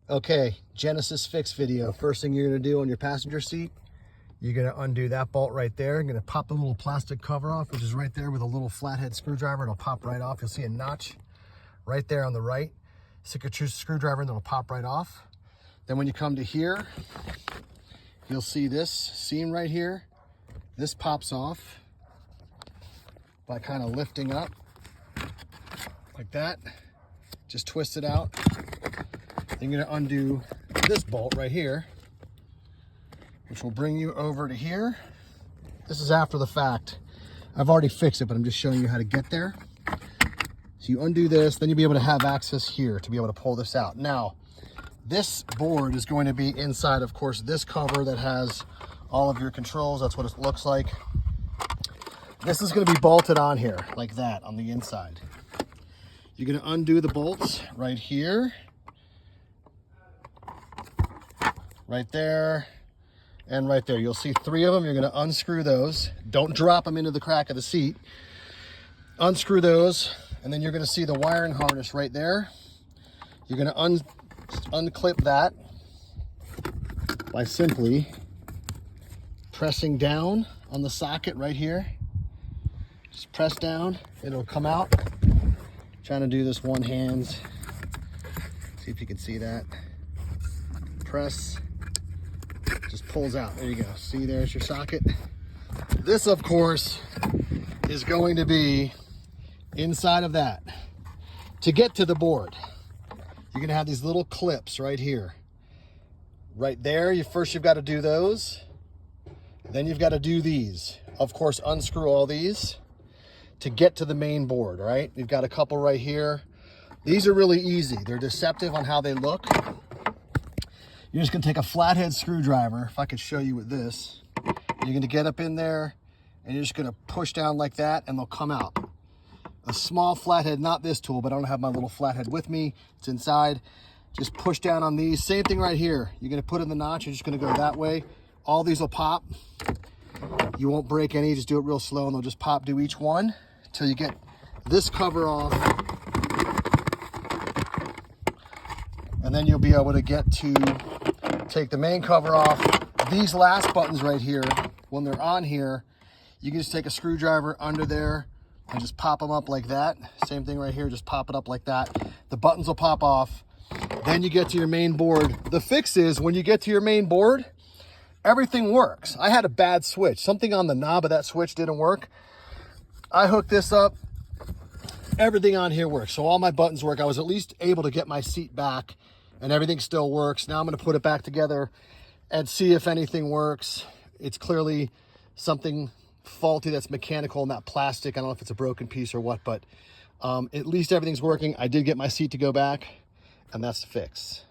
Okay, Genesis fix video. First thing you're gonna do on your passenger seat, you're gonna undo that bolt right there. You're gonna pop the little plastic cover off, which is right there with a little flathead screwdriver. It'll pop right off. You'll see a notch right there on the right. Stick a true screwdriver and it'll pop right off. Then when you come to here, you'll see this seam right here. This pops off by kind of lifting up like that. Just twist it out. Then you're gonna undo this bolt right here, which will bring you over to here. This is after the fact. I've already fixed it, but I'm just showing you how to get there. So you undo this, then you'll be able to have access here to be able to pull this out. Now, this board is going to be inside, of course, this cover that has all of your controls. That's what it looks like. This is gonna be bolted on here like that on the inside. You're gonna undo the bolts right here, right there, and right there. You'll see 3 of them. You're gonna unscrew those. Don't drop them into the crack of the seat. Unscrew those, and then you're gonna see the wiring harness right there. You're gonna unclip that by simply pressing down on the socket right here. Just press down, it'll come out. Trying to do this one hand. See if you can see that. Press, just pulls out. There you go. See, there's your socket. This, of course, is going to be inside of that. To get to the board, you're gonna have these little clips right here. Right there, you've got to do those. Then you've got to do these. Of course, unscrew all these to get to the main board, right? You've got a couple right here. These are really easy. They're deceptive on how they look. You're just gonna take a flathead screwdriver, if I could show you with this. You're gonna get up in there and you're just gonna push down like that and they'll come out. A small flathead, not this tool, but I don't have my little flathead with me. It's inside. Just push down on these. Same thing right here. You're gonna put in the notch, you're just gonna go that way. All these will pop. You won't break any, just do it real slow and they'll just pop, do each one until you get this cover off. And then you'll be able to get to take the main cover off. These last buttons right here, when they're on here, you can just take a screwdriver under there and just pop them up like that. Same thing right here, just pop it up like that. The buttons will pop off. Then you get to your main board. The fix is when you get to your main board, everything works. I had a bad switch. Something on the knob of that switch didn't work. I hooked this up. Everything on here works. So all my buttons work. I was at least able to get my seat back and everything still works. Now I'm going to put it back together and see if anything works. It's clearly something faulty that's mechanical in that plastic. I don't know if it's a broken piece or what, but at least everything's working. I did get my seat to go back, and that's the fix.